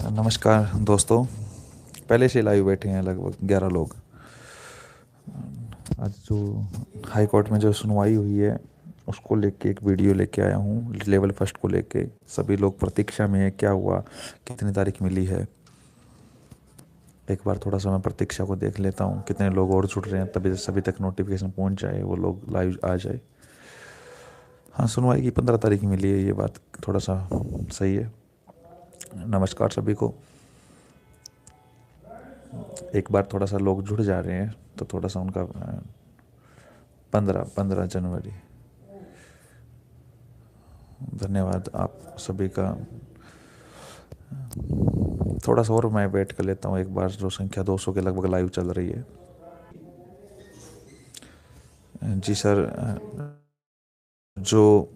नमस्कार दोस्तों। पहले से लाइव बैठे हैं लगभग 11 लोग। आज जो हाई कोर्ट में जो सुनवाई हुई है उसको लेके एक वीडियो लेके आया हूँ। लेवल फर्स्ट को लेके सभी लोग प्रतीक्षा में है, क्या हुआ, कितनी तारीख मिली है। एक बार थोड़ा सा मैं प्रतीक्षा को देख लेता हूँ, कितने लोग और जुड़ रहे हैं, तभी सभी तक नोटिफिकेशन पहुँच जाए, वो लोग लाइव आ जाए। हाँ, सुनवाई की 15 तारीख मिली है, ये बात थोड़ा सा सही है। नमस्कार सभी को। एक बार थोड़ा सा लोग जुड़ जा रहे हैं तो थोड़ा सा उनका 15 जनवरी। धन्यवाद आप सभी का। थोड़ा सा और मैं वेट कर लेता हूँ, एक बार जो संख्या 200 के लगभग लाइव चल रही है। जी सर, जो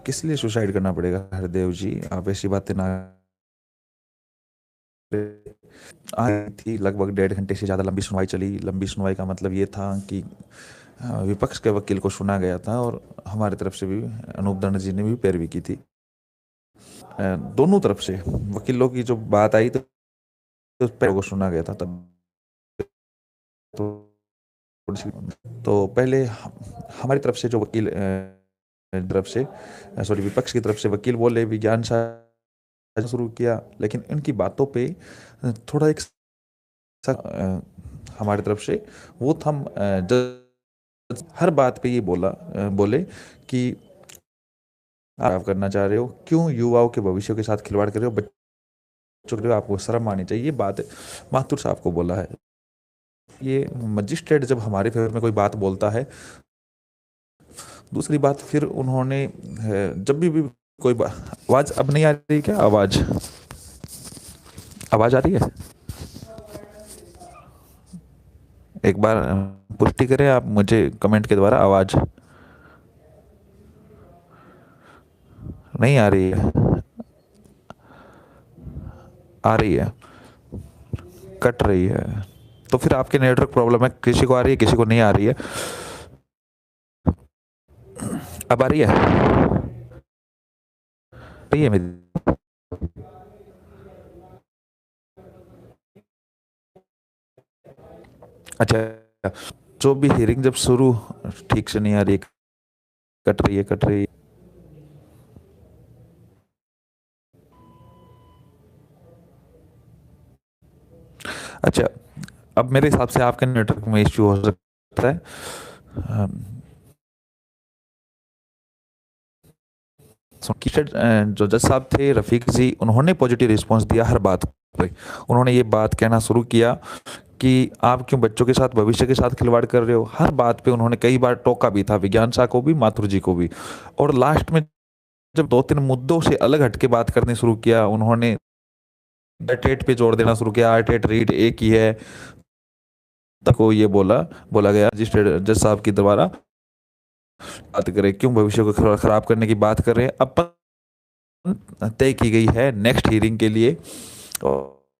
किस लिए सुसाइड करना पड़ेगा हरदेव जी, आप ऐसी बातें ना। आई थी लगभग 1.5 घंटे से ज़्यादा लंबी सुनवाई चली। लंबी सुनवाई का मतलब ये था कि विपक्ष के वकील को सुना गया था और हमारी तरफ से भी अनूप दंड जी ने भी पैरवी की थी। दोनों तरफ से वकीलों की जो बात आई तो पैरों को सुना गया था तब। तो पहले हमारी तरफ से जो वकील तरफ से सॉरी विपक्ष की तरफ से वकील बोले, विज्ञान साझा शुरू किया, लेकिन इनकी बातों पे थोड़ा एक हमारी तरफ से वो था। हर बात पे ये बोले कि आप करना चाह रहे हो, क्यों युवाओं के भविष्य के साथ खिलवाड़ कर रहे हो, बच्चों के लिए आपको शर्म आनी चाहिए। ये बात माथुर साहब को बोला है। ये मजिस्ट्रेट जब हमारे फेवर में कोई बात बोलता है, दूसरी बात फिर उन्होंने जब भी कोई आवाज अब नहीं आ रही, क्या आवाज आवाज आ रही है? एक बार पुष्टि करें आप मुझे कमेंट के द्वारा। आवाज नहीं आ रही है? आ रही है, कट रही है। तो फिर आपके नेटवर्क प्रॉब्लम है, किसी को आ रही है किसी को नहीं आ रही है। अब आ रही है मेरी? अच्छा, जो भी हियरिंग जब शुरू ठीक से नहीं आ रही, कट रही है। अच्छा, अब मेरे हिसाब से आपके नेटवर्क में इश्यू हो सकता है। जो जज साहब थे रफीक जी, उन्होंने पॉजिटिव रिस्पांस दिया हर बात पे। उन्होंने ये बात कहना शुरू किया कि आप क्यों बच्चों के साथ, भविष्य के साथ खिलवाड़ कर रहे हो। हर बात पे उन्होंने कई बार टोका भी था, विज्ञान शाह को भी, माथुर जी को भी। और लास्ट में जब 2-3 मुद्दों से अलग हटके बात करनी शुरू किया, उन्होंने आर्टेट पे जोर देना शुरू किया। आर्टेट रीड एक ही है, तक को ये बोला गया मजिस्ट्रेट जज साहब की द्वारा, बात करें क्यों भविष्य को खराब करने की बात कर रहे हैं। अब तय की गई है नेक्स्ट हियरिंग के लिए।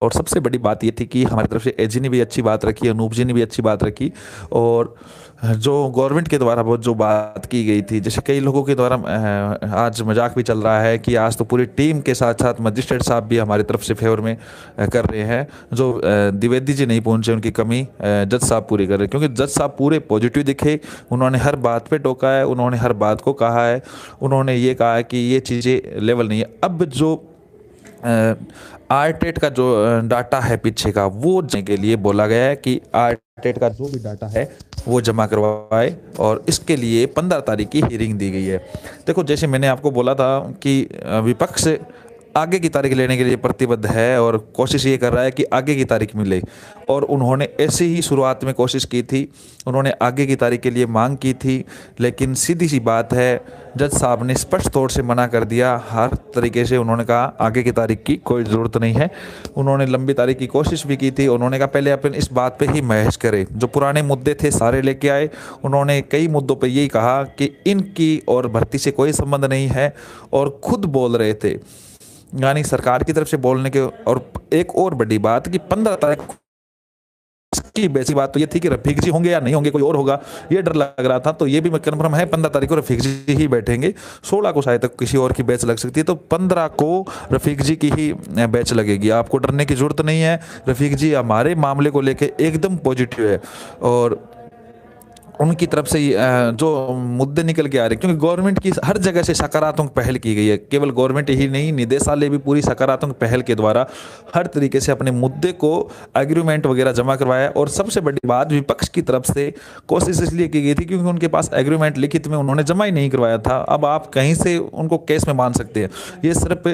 और सबसे बड़ी बात ये थी कि हमारी तरफ से एजी ने भी अच्छी बात रखी, अनूप जी ने भी अच्छी बात रखी। और जो गवर्नमेंट के द्वारा बहुत जो बात की गई थी, जैसे कई लोगों के द्वारा आज मजाक भी चल रहा है कि आज तो पूरी टीम के साथ साथ मजिस्ट्रेट साहब भी हमारी तरफ से फेवर में कर रहे हैं। जो द्विवेदी जी नहीं पहुंचे, उनकी कमी जज साहब पूरी कर रहे हैं, क्योंकि जज साहब पूरे पॉजिटिव दिखे। उन्होंने हर बात पे टोका है, उन्होंने हर बात को कहा है। उन्होंने ये कहा है कि ये चीज़ें लेवल नहीं है। अब जो आरटेट का जो डाटा है पीछे का, वो देने के लिए बोला गया है कि आरटेट का जो भी डाटा है वो जमा करवाए, और इसके लिए 15 तारीख की हियरिंग दी गई है। देखो, जैसे मैंने आपको बोला था कि विपक्ष आगे की तारीख लेने के लिए प्रतिबद्ध है और कोशिश ये कर रहा है कि आगे की तारीख मिले। और उन्होंने ऐसे ही शुरुआत में कोशिश की थी, उन्होंने आगे की तारीख के लिए मांग की थी, लेकिन सीधी सी बात है, जज साहब ने स्पष्ट तौर से मना कर दिया हर तरीके से। उन्होंने कहा आगे की तारीख की कोई ज़रूरत नहीं है। उन्होंने लंबी तारीख की कोशिश भी की थी। उन्होंने कहा पहले अपन इस बात पे ही बहस करें, जो पुराने मुद्दे थे सारे लेके आए। उन्होंने कई मुद्दों पे यही कहा कि इनकी और भर्ती से कोई संबंध नहीं है, और खुद बोल रहे थे, यानी सरकार की तरफ से बोलने के। और एक और बड़ी बात कि 15 तारीख की बेसिक बात तो ये थी कि रफीक जी होंगे या नहीं होंगे, कोई और होगा, ये डर लग रहा था। तो ये भी मैं कन्फर्म है 15 तारीख को रफीक जी ही बैठेंगे। 16 को शायद तक किसी और की बैच लग सकती है, तो 15 को रफीक जी की ही बैच लगेगी। आपको डरने की जरूरत नहीं है। रफीक जी हमारे मामले को लेके एकदम पॉजिटिव है और उनकी तरफ से जो मुद्दे निकल के आ रहे हैं, क्योंकि गवर्नमेंट की हर जगह से सकारात्मक पहल की गई है। केवल गवर्नमेंट ही नहीं, निदेशालय भी पूरी सकारात्मक पहल के द्वारा हर तरीके से अपने मुद्दे को एग्रीमेंट वगैरह जमा करवाया। और सबसे बड़ी बात, विपक्ष की तरफ से कोशिश इसलिए की गई थी क्योंकि उनके पास एग्रीमेंट लिखित में उन्होंने जमा ही नहीं करवाया था। अब आप कहीं से उनको केस में मान सकते हैं, ये सिर्फ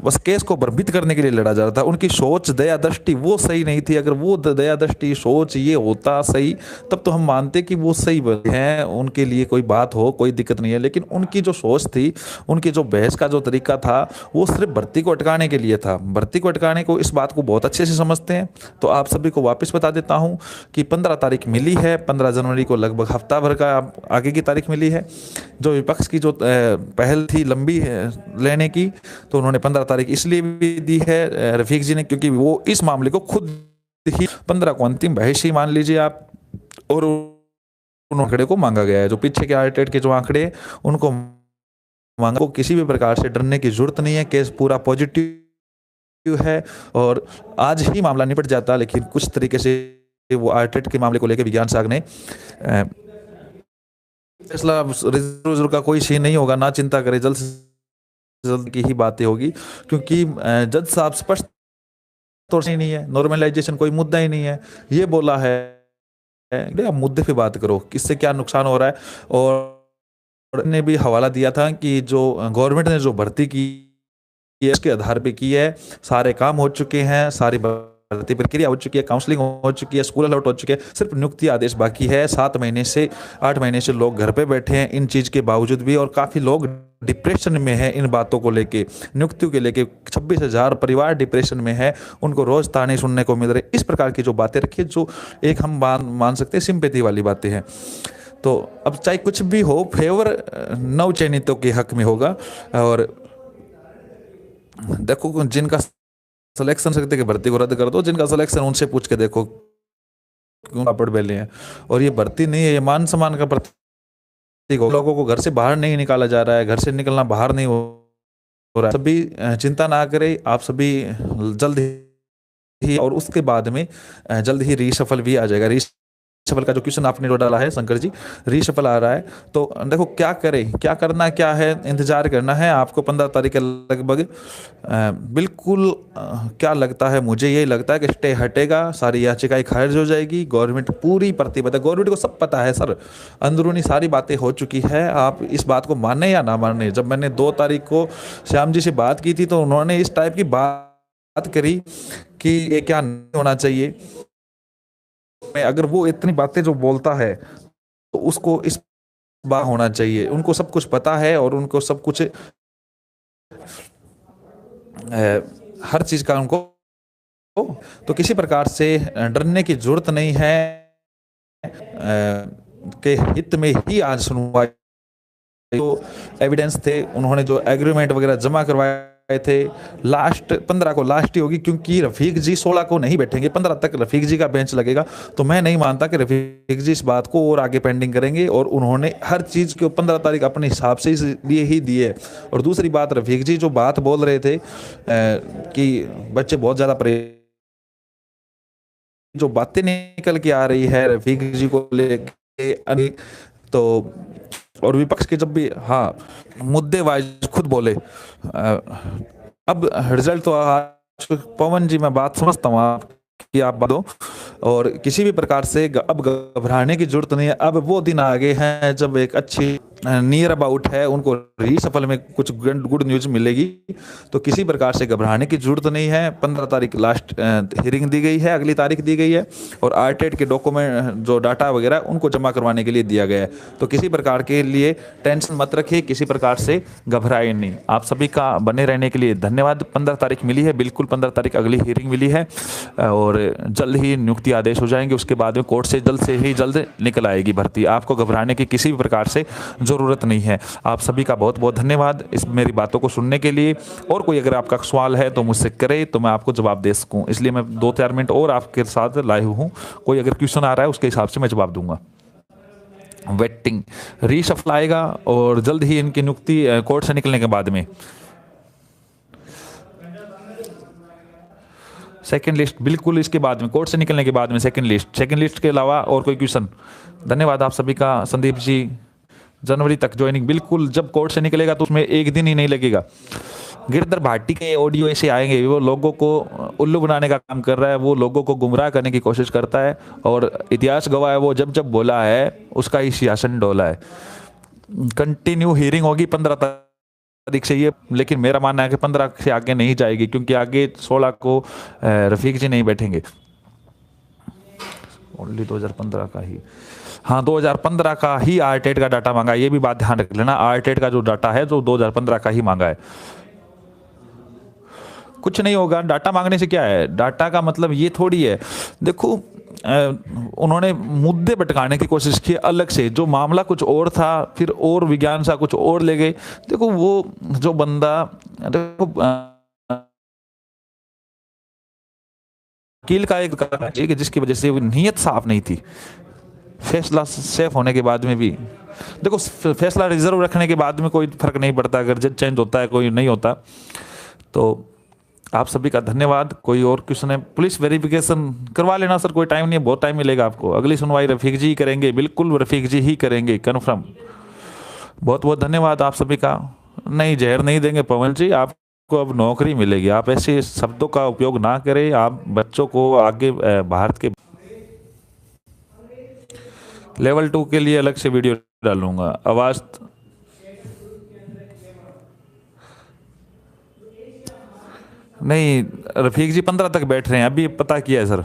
बस केस को भ्रमित करने के लिए लड़ा जा रहा था। उनकी सोच, दया दृष्टि वो सही नहीं थी। अगर वो दया दृष्टि, सोच ये होता सही, तब तो हम मानते कि वो सही हैं, उनके लिए कोई बात हो, कोई दिक्कत नहीं है। लेकिन उनकी जो सोच थी, उनकी जो बहस का जो तरीका था, वो सिर्फ भर्ती को अटकाने के लिए था। भर्ती को अटकाने को, इस बात को बहुत अच्छे से समझते हैं। तो आप सभी को वापस बता देता हूं कि 15 तारीख मिली है, 15 जनवरी को लगभग हफ्ता भर का आगे की तारीख मिली है। जो विपक्ष की जो पहल थी लंबी लेने की, तो उन्होंने 15 तारीख इसलिए भी दी है रफीक जी ने, क्योंकि वो इस मामले को खुद ही 15 को अंतिम बहस ही मान लीजिए आप। और उन आंकड़े को मांगा गया है, जो पीछे के आर्टेट के जो आंकड़े उनको मांगा। को किसी भी प्रकार से डरने की जरूरत नहीं है। केस पूरा पॉजिटिव है और आज ही मामला निपट जाता, लेकिन कुछ तरीके से वो आर्टेट के मामले को लेकर विज्ञान साग ने फैसला, रिजर्व का कोई सीन नहीं होगा, ना चिंता करें, जल्द से जल्द की ही बातें होगी। क्योंकि जज साहब स्पष्ट तौर से नहीं है, नॉर्मलाइजेशन कोई मुद्दा ही नहीं है, ये बोला है। आप मुद्दे पे बात करो, किससे क्या नुकसान हो रहा है। और ने भी हवाला दिया था कि जो गवर्नमेंट ने जो भर्ती की है उसके आधार पे की है, सारे काम हो चुके हैं, सारी भर्ती प्रक्रिया हो चुकी है, काउंसलिंग हो चुकी है, स्कूल अलॉट हो चुके हैं, सिर्फ नियुक्ति आदेश बाकी है। 7 महीने से 8 महीने से लोग घर पे बैठे हैं इन चीज के बावजूद भी, और काफी लोग डिप्रेशन में है इन बातों को लेके, नियुक्तियों के लेके। 26,000 परिवार डिप्रेशन में है, उनको रोज ताने सुनने को मिल रहे। इस प्रकार की जो बातें रखी, जो एक हम मान सकते हैं सिंपैथी वाली बातें हैं। तो अब चाहे कुछ भी हो, फेवर नवचयनितों के हक में होगा। और देखो, जिनका सिलेक्शन सकते कि भर्ती को रद्द कर दो, जिनका सिलेक्शन उनसे पूछ के देखो क्यों पापड़ बेले हैं। और ये भर्ती नहीं है, ये मान सम्मान का प्रतीक। लोगों को घर से बाहर नहीं निकाला जा रहा है, घर से निकलना बाहर नहीं हो रहा है। सभी चिंता ना करें, आप सभी जल्द ही, और उसके बाद में जल्द ही रीशफल भी आ जाएगा। रीशफल का जो क्वेश्चन आपने जो डाला है शंकर जी, रीशफल आ रहा है। तो देखो क्या करें, क्या करना क्या है, इंतजार करना है आपको 15 तारीख के लगभग। बिल्कुल क्या लगता है, मुझे यही लगता है कि स्टे हटेगा, सारी याचिकाएं खारिज हो जाएगी। गवर्नमेंट पूरी प्रतिबद्ध है, गवर्नमेंट को सब पता है सर, अंदरूनी सारी बातें हो चुकी है। आप इस बात को माने या ना माने, जब मैंने 2 तारीख को श्याम जी से बात की थी तो उन्होंने इस टाइप की बात करी कि ये क्या नहीं होना चाहिए। अगर वो इतनी बातें जो बोलता है तो उसको इस बात होना चाहिए। उनको सब कुछ पता है और उनको सब कुछ हर चीज का उनको, तो किसी प्रकार से डरने की जरूरत नहीं है। के हित में ही आज सुनवाई, जो एविडेंस थे, उन्होंने जो एग्रीमेंट वगैरह जमा करवाए थे, लास्ट 15 को लास्ट ही होगी, क्योंकि रफीक जी 16 को नहीं बैठेंगे, 15 तक रफीक जी का बेंच लगेगा। तो मैं नहीं मानता कि रफीक जी इस बात को और आगे पेंडिंग करेंगे, और उन्होंने हर चीज को 15 तारीख अपने हिसाब से इसलिए ही दी है। और दूसरी बात, रफीक जी जो बात बोल रहे थे कि बच्चे बहुत ज्यादा जो बातें निकल के आ रही है रफीक जी को लेके, तो और विपक्ष के जब भी मुद्दे वाइज खुद बोले। अब रिजल्ट तो आज, पवन जी मैं बात समझता हूँ कि आप दो, और किसी भी प्रकार से अब घबराने की जरूरत नहीं है। अब वो दिन आगे हैं जब एक अच्छी नियर अबाउट है, उनको रीसफल में कुछ गुड न्यूज मिलेगी। तो किसी प्रकार से घबराने की जरूरत नहीं है। 15 तारीख लास्ट हियरिंग दी गई है, अगली तारीख दी गई है, और आरटेड के डॉक्यूमेंट जो डाटा वगैरह उनको जमा करवाने के लिए दिया गया है। तो किसी प्रकार के लिए टेंशन मत रखिए, किसी प्रकार से घबराए नहीं। आप सभी का बने रहने के लिए धन्यवाद। 15 तारीख मिली है, बिल्कुल 15 तारीख अगली हियरिंग मिली है, और जल्द ही नियुक्ति आदेश हो जाएंगे। उसके बाद में कोर्ट से जल्द ही जल्द निकल आएगी भर्ती। आपको घबराने की किसी भी प्रकार से ज़रूरत नहीं है। आप सभी का बहुत बहुत धन्यवाद इस मेरी बातों को सुनने के लिए। और कोई अगर आपका सवाल है तो मुझसे करे तो मैं आपको जवाब दे सकूँ, इसलिए मैं 2-4 मिनट और आपके साथ लाइव हूँ। कोई अगर क्वेश्चन आ रहा है उसके हिसाब से मैं जवाब दूंगा। वेटिंग रीशफल आएगा और जल्द ही इनकी नियुक्ति कोर्ट से निकलने के बाद में। सेकंड लिस्ट बिल्कुल इसके बाद में, कोर्ट से निकलने के बाद में सेकंड लिस्ट के अलावा और कोई क्वेश्चन? धन्यवाद आप सभी का। संदीप जी जनवरी तक ज्वाइनिंग, बिल्कुल जब कोर्ट से निकलेगा तो उसमें एक दिन ही नहीं लगेगा। गिरधर भाटी के ऑडियो ऐसे आएंगे, वो लोगों को उल्लू बनाने का काम कर रहा है, वो लोगों को गुमराह करने की कोशिश करता है और इतिहास गवाह है वो जब जब बोला है उसका ही सियासन डोला है। कंटिन्यू हियरिंग होगी 15 तारीख से ये, लेकिन मेरा मानना है कि 15 से आगे नहीं जाएगी क्योंकि आगे 16 को रफीक जी नहीं बैठेंगे। ओनली 2015 का ही, हाँ 2015 का ही आरटेट का डाटा मांगा है, ये भी बात ध्यान रख लेना। आरटेट का जो डाटा है जो 2015 का ही मांगा है। कुछ नहीं होगा, डाटा मांगने से क्या है, डाटा का मतलब ये थोड़ी है। देखो उन्होंने मुद्दे भटकाने की कोशिश की अलग से, जो मामला कुछ और था फिर और विज्ञान सा कुछ और ले गए। देखो वो जो बंदा, देखो वकील का एक कि जिसकी वजह से वो नीयत साफ नहीं थी, फैसला सेफ होने के बाद में भी। देखो फैसला रिजर्व रखने के बाद में कोई फर्क नहीं पड़ता, अगर जज चेंज होता है कोई नहीं होता। तो आप सभी का धन्यवाद। कोई और क्वेश्चन है? पुलिस वेरिफिकेशन करवा लेना सर, कोई टाइम नहीं है, बहुत टाइम मिलेगा आपको। अगली सुनवाई रफीक जी ही करेंगे, बिल्कुल रफीक जी ही करेंगे, कन्फर्म। बहुत बहुत धन्यवाद आप सभी का। नहीं जहर नहीं देंगे पवन जी, आपको अब नौकरी मिलेगी। आप ऐसे शब्दों का उपयोग ना करें, आप बच्चों को आगे भारत के लेवल 2 के लिए अलग से वीडियो डालूंगा। आवाज नहीं, रफीक जी 15 तक बैठ रहे हैं, अभी पता किया है सर।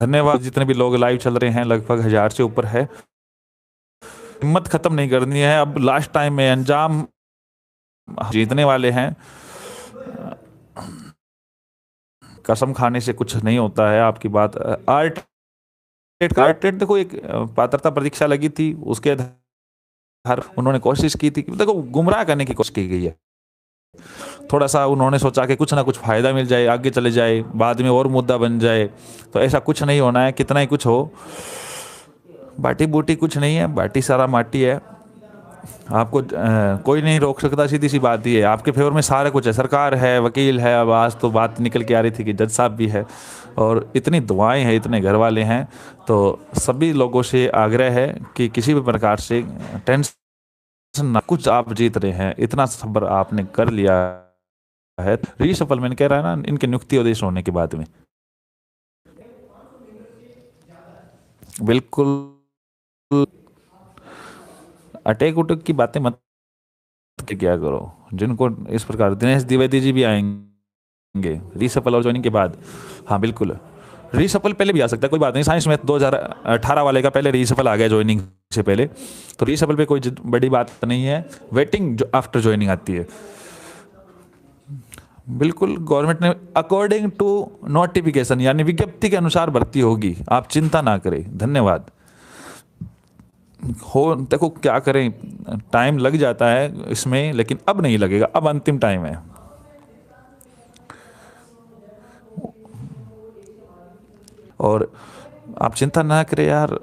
धन्यवाद। जितने भी लोग लाइव चल रहे हैं लगभग 1000 से ऊपर है। हिम्मत खत्म नहीं करनी है, अब लास्ट टाइम में अंजाम जीतने वाले हैं। कसम खाने से कुछ नहीं होता है। आपकी बात आरटेट देखो एक पात्रता परीक्षा लगी थी, उसके आधार उन्होंने कोशिश की थी, देखो गुमराह करने की कोशिश की गई है। थोड़ा सा उन्होंने सोचा कि कुछ ना कुछ फायदा मिल जाए, आगे चले जाए, बाद में और मुद्दा बन जाए, तो ऐसा कुछ नहीं होना है। कितना ही कुछ हो, बाटी बूटी कुछ नहीं है, बाटी सारा माटी है। आपको कोई नहीं रोक सकता, सीधी सी बात ही है। आपके फेवर में सारा कुछ है, सरकार है, वकील है। अब आज तो बात निकल के आ रही थी कि जज साहब भी है और इतनी दुआएं हैं, इतने घर वाले हैं। तो सभी लोगों से आग्रह है कि किसी भी प्रकार से टेंशन ना, कुछ आप जीत रहे हैं, इतना सब्र आपने कर लिया है। रीशफल मैंने कह रहा है ना, इनके नियुक्ति आदेश होने के बाद में बिल्कुल अटैक उटक की बातें मत क्या करो। जिनको इस प्रकार, दिनेश द्विवेदी जी भी आएंगे रीसफल और ज्वाइनिंग के बाद। हाँ बिल्कुल, रीसफल पहले भी आ सकता है, कोई बात नहीं। साइंस में 2018 वाले का पहले रीसफल आ गया ज्वाइनिंग से पहले, तो रीसफल पे कोई बड़ी बात नहीं है। वेटिंग आफ्टर ज्वाइनिंग आती है। बिल्कुल गवर्नमेंट ने अकॉर्डिंग टू नोटिफिकेशन यानी विज्ञप्ति के अनुसार भर्ती होगी, आप चिंता ना करें। धन्यवाद। हो देखो क्या करें, टाइम लग जाता है इसमें, लेकिन अब नहीं लगेगा, अब अंतिम टाइम है। और आप चिंता ना करें यार,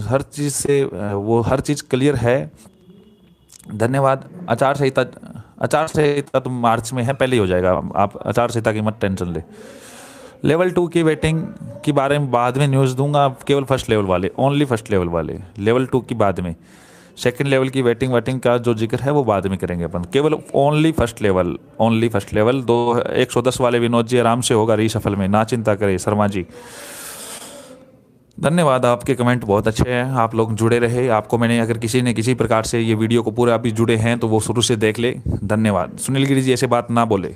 हर चीज़ से वो हर चीज़ क्लियर है। धन्यवाद। आचार संहिता तो मार्च में है, पहले ही हो जाएगा। आप आचार संहिता की मत टेंशन ले। लेवल 2 की वेटिंग के बारे में बाद में न्यूज़ दूंगा, केवल फर्स्ट लेवल वाले, ओनली फर्स्ट लेवल वाले। लेवल 2 की बाद में, सेकंड लेवल की वेटिंग का जो जिक्र है वो बाद में करेंगे अपन। केवल only first level, only first level. 110 वाले विनोद जी आराम से होगा रीशफल में, ना चिंता करें शर्मा जी। धन्यवाद, आपके कमेंट बहुत अच्छे हैं, आप लोग जुड़े रहे। आपको मैंने अगर किसी ने किसी प्रकार से ये वीडियो को पूरा अभी जुड़े हैं तो वो शुरू से देख ले। धन्यवाद। सुनील गिरी जी ऐसे बात ना बोले।